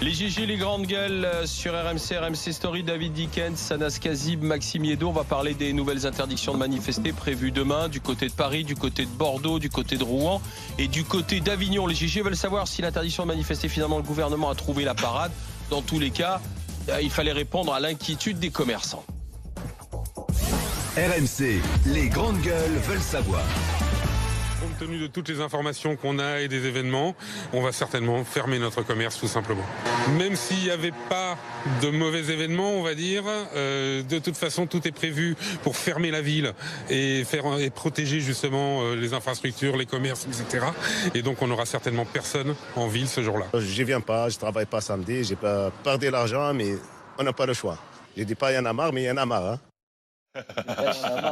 Les Gigi, les grandes gueules sur RMC, RMC Story, David Dickens, Anas Kazib, Maxime Yeddo. On va parler des nouvelles interdictions de manifester prévues demain du côté de Paris, du côté de Bordeaux, du côté de Rouen et du côté d'Avignon. Les Gigi veulent savoir si l'interdiction de manifester, finalement, le gouvernement a trouvé la parade. Dans tous les cas, il fallait répondre à l'inquiétude des commerçants. RMC, les grandes gueules veulent savoir. Compte tenu de toutes les informations qu'on a et des événements, on va certainement fermer notre commerce tout simplement. Même s'il n'y avait pas de mauvais événements, on va dire, de toute façon tout est prévu pour fermer la ville et protéger justement les infrastructures, les commerces, etc. Et donc on n'aura certainement personne en ville ce jour-là. Je viens pas, je travaille pas samedi, j'ai pas perdu l'argent, mais on n'a pas le choix. Je dis pas il y en a marre, mais il y en a marre. Hein.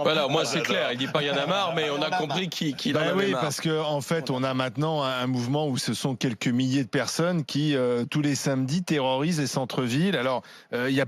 Voilà, moi c'est clair, il dit pas il y en a marre, mais on a compris qu'il en avait marre. Parce qu'en fait, on a maintenant un mouvement où ce sont quelques milliers de personnes qui, tous les samedis, terrorisent les centres-villes. Alors, il n'y a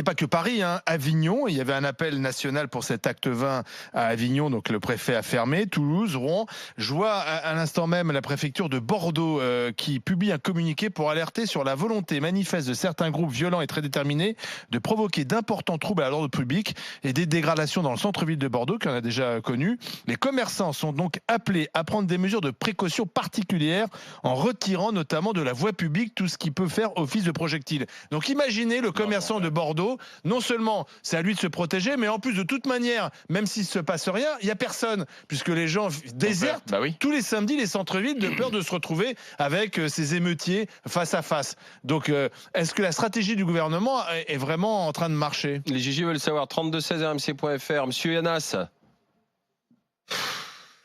pas que Paris, hein. Avignon, il y avait un appel national pour cet acte 20 à Avignon, donc le préfet a fermé, Toulouse, Rouen. Je vois à l'instant même la préfecture de Bordeaux qui publie un communiqué pour alerter sur la volonté manifeste de certains groupes violents et très déterminés de provoquer d'importants troubles à l'ordre public et des dégradations dans le centre-ville de Bordeaux qu'on a déjà connu. Les commerçants sont donc appelés à prendre des mesures de précaution particulières en retirant notamment de la voie publique tout ce qui peut faire office de projectile. Donc imaginez le commerçant de Bordeaux, non seulement c'est à lui de se protéger, mais en plus de toute manière, même s'il ne se passe rien, il n'y a personne, puisque les gens désertent tous les samedis les centres-villes de peur de se retrouver avec ces émeutiers face à face. Donc est-ce que la stratégie du gouvernement est vraiment en train de marcher? Les Gigi veulent savoir, 3216 rmc.fr. Monsieur Yanas.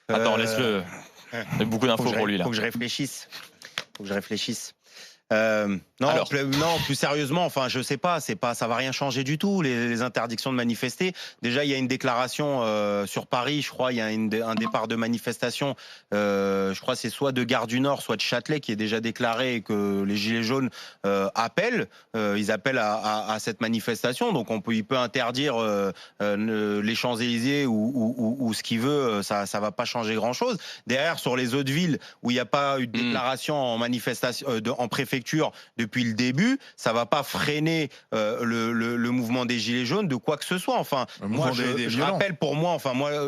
Attends, laisse-le. Il y a beaucoup d'infos pour lui là. Faut que je réfléchisse. Non, plus sérieusement, enfin, je sais pas, ça va rien changer du tout. Les interdictions de manifester. Déjà, il y a une déclaration sur Paris, je crois, il y a un départ de manifestation. Je crois c'est soit de Gare du Nord, soit de Châtelet qui est déjà déclaré et que les Gilets jaunes appellent. Ils appellent à cette manifestation. Donc il peut interdire les Champs-Élysées ou ce qu'il veut. Ça va pas changer grand-chose. Derrière, sur les autres villes où il n'y a pas eu de déclaration en manifestation, en préfecture depuis le début, ça va pas freiner le mouvement des Gilets jaunes de quoi que ce soit. Enfin, moi, je rappelle pour moi,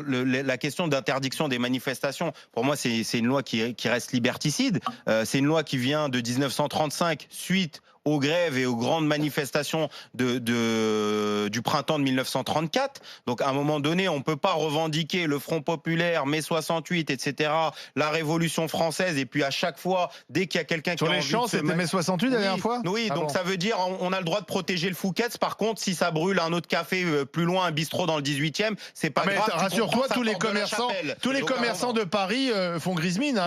la question d'interdiction des manifestations, pour moi, c'est une loi qui reste liberticide. C'est une loi qui vient de 1935 suite aux grèves et aux grandes manifestations du printemps de 1934. Donc, à un moment donné, on peut pas revendiquer le Front populaire, mai 68, etc., la Révolution française, et puis à chaque fois, dès qu'il y a quelqu'un qui a envie de se... Sur les champs, c'était mai 68 la dernière fois? Oui, donc ça veut dire on a le droit de protéger le Fouquet's. Par contre, si ça brûle un autre café plus loin, un bistrot dans le 18e, c'est pas grave. Rassure-toi, tous les commerçants de Paris font grise mine.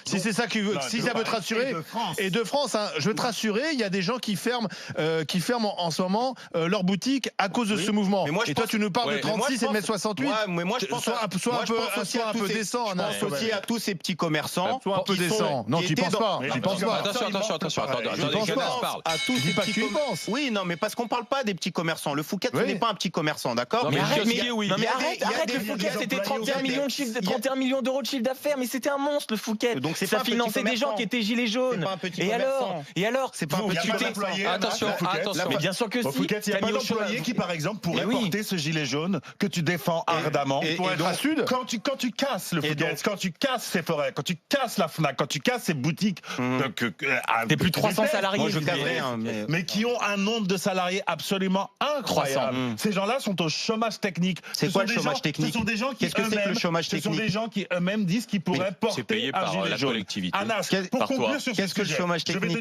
Si c'est ça si ça veut te rassurer, et de France, hein, je veux te rassurer, il y a des gens qui ferment en ce moment leur boutique à cause de ce mouvement. Et toi, tu nous parles de 36 et de mai 68. Mais moi, je pense sois un peu décent. Je pense aussi à tous ces petits commerçants. Sois un peu décent. Non, tu y penses pas. Attention. À tous ces petits commerçants. Oui, non, mais parce qu'on parle pas des petits commerçants. Le Fouquet, ce n'est pas un petit commerçant, d'accord? Mais arrête, le Fouquet, c'était 31 millions d'euros de chiffre d'affaires, mais c'était un monstre, le Fouquet. Donc ça finançait des gens qui étaient gilets jaunes. Et alors, c'est pas un petit commerçant. Attention. Mais bien sûr que si. Fouquet, il n'y a pas d'employé qui, par exemple, pourrait porter ce gilet jaune que tu défends ardemment. Et pour être à Sud, quand tu casses le Fouquet, quand tu casses ces forêts, quand tu casses la Fnac, quand tu casses ces boutiques, t'es plus de 300 salariés. Moi, je cadrais, mais qui ont un nombre de salariés absolument incroyable. Ces gens-là sont au chômage technique. C'est quoi le chômage technique? Ce sont des gens qui eux-mêmes disent qu'ils pourraient porter un gilet jaune. Anas, pour conclure sur ce sujet, je vais te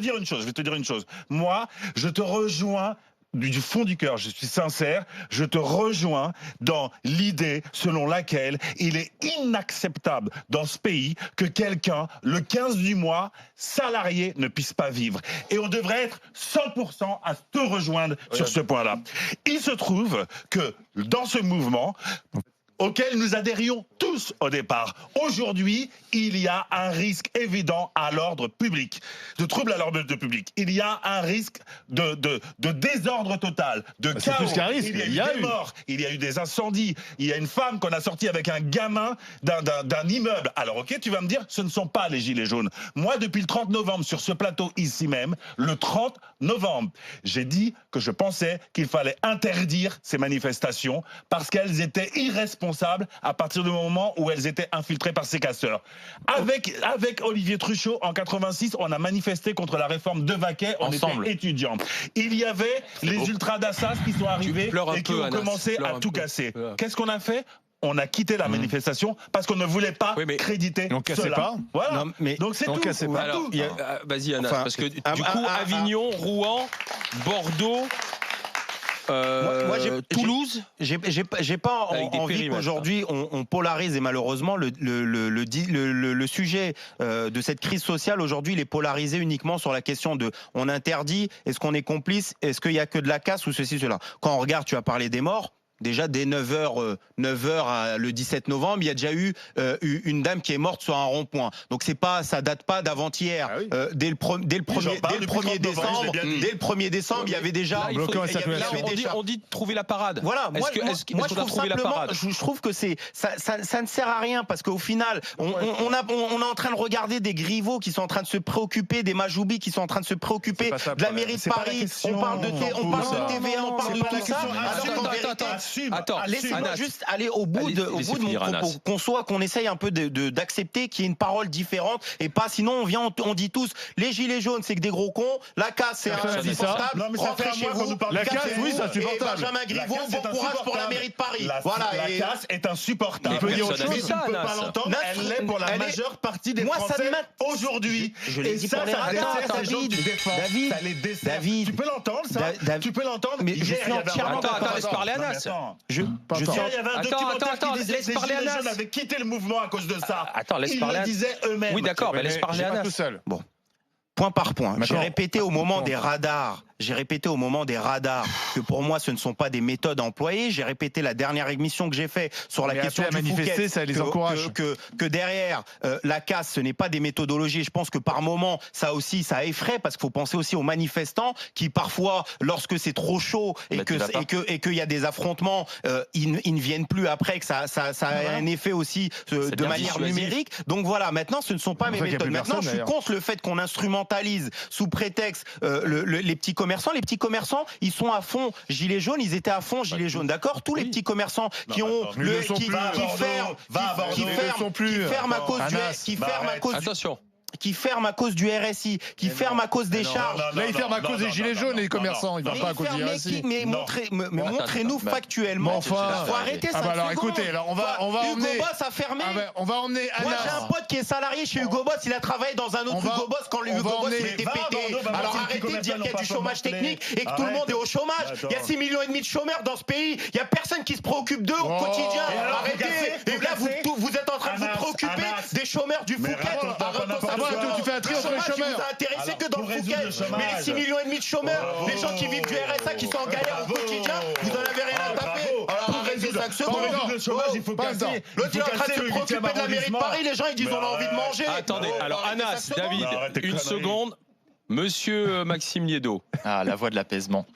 dire une chose. Moi, je te rejoins du fond du cœur, je suis sincère, je te rejoins dans l'idée selon laquelle il est inacceptable dans ce pays que quelqu'un, le 15 du mois, salarié, ne puisse pas vivre. Et on devrait être 100% à te rejoindre sur ce point-là. Il se trouve que dans ce mouvement... auquel nous adhérions tous au départ. Aujourd'hui, il y a un risque évident à l'ordre public, de trouble à l'ordre public. Il y a un risque de désordre total, de chaos. Plus qu'un risque. Il y a eu des morts, il y a eu des incendies, il y a une femme qu'on a sortie avec un gamin d'un immeuble. Alors ok, tu vas me dire, ce ne sont pas les gilets jaunes. Moi, depuis le 30 novembre, sur ce plateau ici même, le 30 novembre, j'ai dit que je pensais qu'il fallait interdire ces manifestations parce qu'elles étaient irresponsables à partir du moment où elles étaient infiltrées par ces casseurs. Avec Olivier Truchot, en 86, on a manifesté contre la réforme de Vaquet, on était étudiants. Il y avait les ultras d'Assas qui sont arrivés et qui ont commencé à tout casser. Qu'est-ce qu'on a fait ? On a quitté la manifestation parce qu'on ne voulait pas créditer cela. Pas. Voilà. Non, mais donc c'est tout. Vas-y Anas, parce que du coup Avignon, Rouen, Bordeaux. Toulouse, j'ai pas envie qu'aujourd'hui on polarise, et malheureusement le sujet de cette crise sociale aujourd'hui il est polarisé uniquement sur la question de on interdit, est-ce qu'on est complice, est-ce qu'il y a que de la casse ou ceci cela. Quand on regarde, tu as parlé des morts. Déjà, dès 9h le 17 novembre, il y a déjà eu une dame qui est morte sur un rond-point. Donc ça date pas d'avant-hier. Ah oui. Dès le 1er décembre, il y avait déjà. On dit de trouver la parade. Voilà. Moi, je trouve simplement, je trouve que ça ne sert à rien parce qu'au final, on est en train de regarder des Griveaux qui sont en train de se préoccuper, des Majoubi qui sont en train de se préoccuper de la mairie de Paris. On parle de TVA, on parle de tout ça. Alors qu'en vérité. Attends, laissez-moi juste aller au bout de mon propos, qu'on essaye un peu d'accepter qu'il y ait une parole différente et pas sinon on dit tous les gilets jaunes c'est que des gros cons, la casse c'est insupportable, rentrez chez vous, la casse oui c'est insupportable. Et Benjamin Griveaux, bon courage pour la mairie de Paris. Voilà, la casse est insupportable. Tu peux dire autre chose, tu ne peux pas l'entendre, elle l'est pour la majeure partie des Français aujourd'hui. Et ça dessert ces gens que tu défends. David, tu peux l'entendre ça? Tu peux l'entendre? Mais je suis entièrement d'accord. Attends, laisse parler Anas. Il y avait un documentaire qui disait que les gilets jaunes avaient quitté le mouvement à cause de ça. Ils le disaient eux-mêmes. Oui, d'accord, mais laisse parler Anas. Tout seul. Bon. Point par point. J'ai répété au moment des radars que pour moi ce ne sont pas des méthodes à employer. J'ai répété la dernière émission que j'ai fait sur la question du Fouquet, ça les encourage. Que derrière la casse, ce n'est pas des méthodologies. Je pense que par moment ça effraie parce qu'il faut penser aussi aux manifestants qui parfois, lorsque c'est trop chaud et qu'il y a des affrontements, ils ne viennent plus après, que ça a un effet aussi de manière numérique. Donc voilà, maintenant ce ne sont pas mes méthodes. Maintenant je suis contre le fait qu'on instrumentalise sous prétexte les petits commerçants. Les petits commerçants, ils sont à fond gilets jaunes, ils étaient à fond gilets jaunes, d'accord? Tous les petits commerçants qui ferment à cause du RSI, qui ferment à cause des charges. Là, ils ferment à cause des gilets jaunes, les commerçants. Ils ne ferment pas à cause du RSI. Mais montrez-nous factuellement. Enfin, faut arrêter ça. Alors écoutez, on va emmener. Hugo Boss a fermé. On va emmener Anas. Moi, j'ai un pote qui est salarié chez Hugo Boss. Il a travaillé dans un autre Hugo Boss quand le Hugo Boss était pété. Alors arrêtez de dire qu'il y a du chômage technique et que tout le monde est au chômage. Il y a 6,5 millions de chômeurs dans ce pays. Il n'y a personne qui se préoccupe d'eux au quotidien. Arrêtez. Et là, vous êtes en train de vous préoccuper des chômeurs du Fouquet. Tu fais un tri entre les chômeurs. Vous intéressez que dans le Fouquet. Mais les 6,5 millions de chômeurs, les gens qui vivent du RSA, qui sont en galère au quotidien, vous en avez rien à taper. Alors arrêtez 5 secondes. Le chômage, il faut casser. L'autre il est en train de se préoccuper de la mairie de Paris. Les gens ils disent on a envie de manger. Attendez, alors Anas, David, une seconde. Monsieur Maxime Liédo. Ah, la voie de l'apaisement.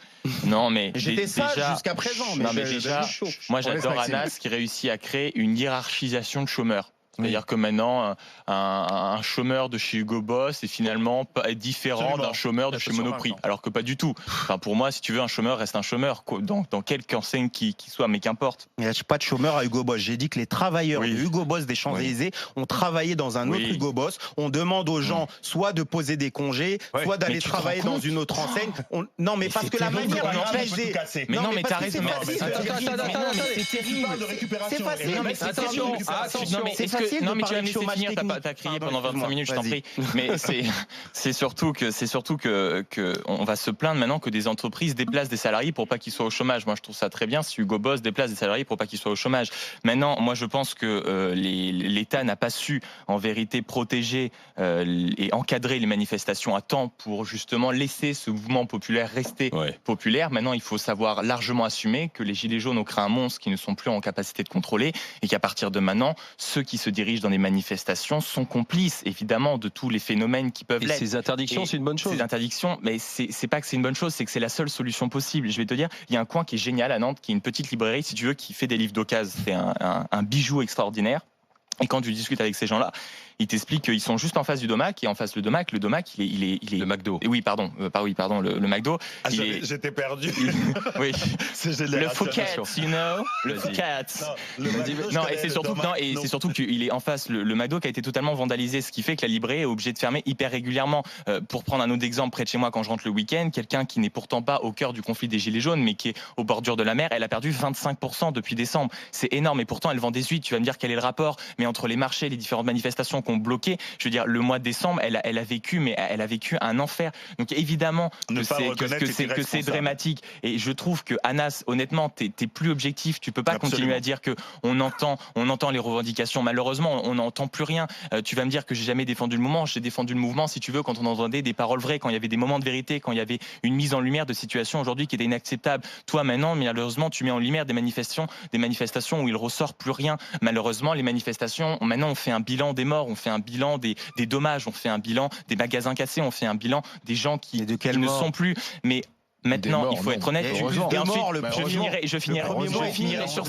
Non, mais j'étais sage jusqu'à présent. Mais déjà, moi j'adore Anas qui réussit à créer une hiérarchisation de chômeurs. C'est-à-dire que maintenant, un chômeur de chez Hugo Boss est finalement pas différent d'un chômeur de chez Monoprix. Alors que pas du tout. Enfin, pour moi, si tu veux, un chômeur reste un chômeur. Dans quelque enseigne qu'il soit, mais qu'importe. Il n'y a pas de chômeur à Hugo Boss. J'ai dit que les travailleurs de Hugo Boss des Champs-Élysées ont travaillé dans un autre Hugo Boss. On demande aux gens soit de poser des congés, soit d'aller travailler dans une autre enseigne. Non, mais parce que la manière d'utiliser. Mais non, mais t'as raison. C'est terrible. C'est facile. C'est facile. Non, mais est-ce facile de parler de chômage technique. T'as crié pendant 25 minutes, je t'en prie. Mais c'est surtout que on va se plaindre maintenant que des entreprises déplacent des salariés pour pas qu'ils soient au chômage. Moi, je trouve ça très bien si Hugo Boss déplace des salariés pour pas qu'ils soient au chômage. Maintenant, moi, je pense que l'État n'a pas su, en vérité, protéger et encadrer les manifestations à temps pour justement laisser ce mouvement populaire rester populaire. Maintenant, il faut savoir largement assumer que les Gilets jaunes ont créé un monstre qu'ils ne sont plus en capacité de contrôler et qu'à partir de maintenant, ceux qui se dirigent dans des manifestations sont complices, évidemment, de tous les phénomènes qui peuvent l'être. Ces interdictions, c'est une bonne chose. Ces interdictions, mais c'est pas que c'est une bonne chose, c'est que c'est la seule solution possible. Je vais te dire, il y a un coin qui est génial à Nantes, qui est une petite librairie, si tu veux, qui fait des livres d'occasion. C'est un bijou extraordinaire. Et quand tu discutes avec ces gens-là, ils t'expliquent qu'ils sont juste en face du Domac, et en face le Domac, il est le McDo. Oui, pardon, le McDo. J'étais perdu. Oui. Le Fouquet, you know, le Fouquet. Non, et c'est surtout qu'il est en face le McDo qui a été totalement vandalisé, ce qui fait que la librairie est obligée de fermer hyper régulièrement. Pour prendre un autre exemple, près de chez moi, quand je rentre le week-end, quelqu'un qui n'est pourtant pas au cœur du conflit des Gilets jaunes, mais qui est aux bordures de la mer, elle a perdu 25% depuis décembre. C'est énorme, et pourtant elle vend des huîtres. Tu vas me dire quel est le rapport, mais entre les marchés, les différentes manifestations qu'on bloqué, je veux dire, le mois de décembre, elle a vécu un enfer. Donc évidemment que c'est dramatique. Et je trouve que Anas, honnêtement, t'es plus objectif. Tu peux pas continuer à dire que on entend les revendications. Malheureusement, on n'entend plus rien. Tu vas me dire que j'ai jamais défendu le mouvement. J'ai défendu le mouvement, si tu veux, quand on entendait des paroles vraies, quand il y avait des moments de vérité, quand il y avait une mise en lumière de situations aujourd'hui qui étaient inacceptables. Toi, maintenant, malheureusement, tu mets en lumière des manifestations où il ressort plus rien. Malheureusement, les manifestations, maintenant, on fait un bilan des morts, on fait un bilan des dommages, on fait un bilan des magasins cassés, on fait un bilan des gens qui ne sont plus. Mais maintenant, il faut être honnête. Et ensuite, je finirai sur ça. Je finirai sur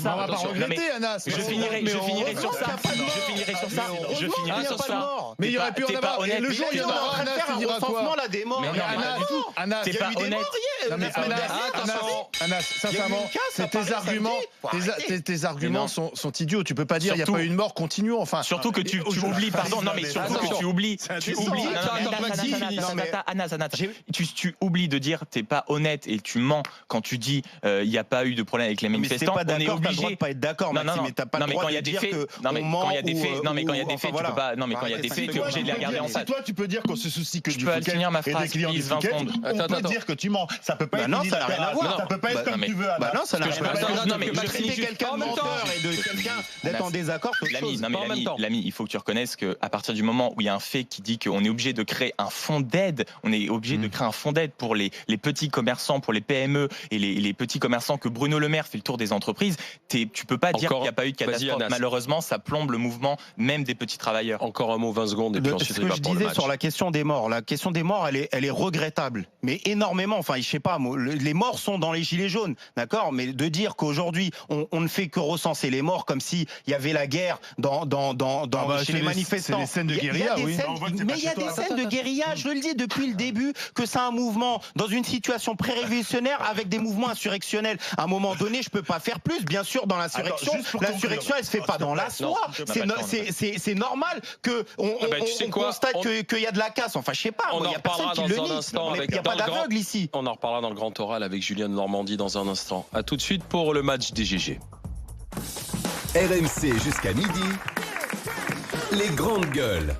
ça. Mais il y aurait pu en avoir. Le jour où il y en aura, Anas, il dira quoi? Mais Anas, t'es pas honnête. Anas, sincèrement, tes arguments sont idiots. Tu peux pas dire il n'y a pas eu une mort, continuons. Enfin, surtout que tu oublies, pardon, non mais surtout que tu oublies. Tu oublies de dire t'es pas honnête et tu mens quand tu dis il n'y a pas eu de problème avec les manifestants. On est obligé. T'as le droit de pas être d'accord, Maxime, mais t'as pas le droit de dire que on ment. Quand il y a des faits, non mais quand il y a des faits, tu peux pas. Non mais quand il y a des faits, tu es obligé de les regarder en face. Si toi tu peux dire qu'on se soucie que du Fouquet et des clients du Fouquet, on peut dire que tu mens. Ça peut pas être ça n'a rien à voir. Ça peut pas être comme tu veux. Non, ça n'a rien à voir. Non mais je finis quelqu'un de menteur et de quelqu'un d'être en désaccord. L'ami, il faut que tu reconnaisses qu'à partir du moment où il y a un fait qui dit qu'on est obligé de créer un fonds d'aide, on est obligé de créer un fonds d'aide pour les petits commerçants, pour les PME et les petits commerçants, que Bruno Le Maire fait le tour des entreprises. Tu peux pas dire qu'il n'y a pas eu de catastrophe. Malheureusement, ça plombe le mouvement même des petits travailleurs. Encore un mot, 20 secondes, et puis ensuite ce que je disais sur la question des morts, elle est regrettable, mais énormément. Enfin, je sais pas, les morts sont dans les gilets jaunes, d'accord, mais de dire qu'aujourd'hui on ne fait que recenser les morts comme s'il y avait la guerre chez les manifestants. C'est des scènes de guérilla, oui. Mais il y a des scènes de guérilla, je le dis depuis le début, que c'est un mouvement dans une situation pré-révolutionnaire avec des mouvements insurrectionnels. À un moment donné, je peux pas faire plus. Bien sûr, dans l'insurrection, elle se fait pas dans la soie. C'est normal que on constate qu'il y a de la casse. Enfin, je sais pas. Il y a personne qui le nie. Il n'y a pas d'aveugle ici. On en reparlera dans le Grand Oral avec Julien de Normandie dans un instant. À tout de suite pour le match des GG. RMC jusqu'à midi. Les grandes gueules.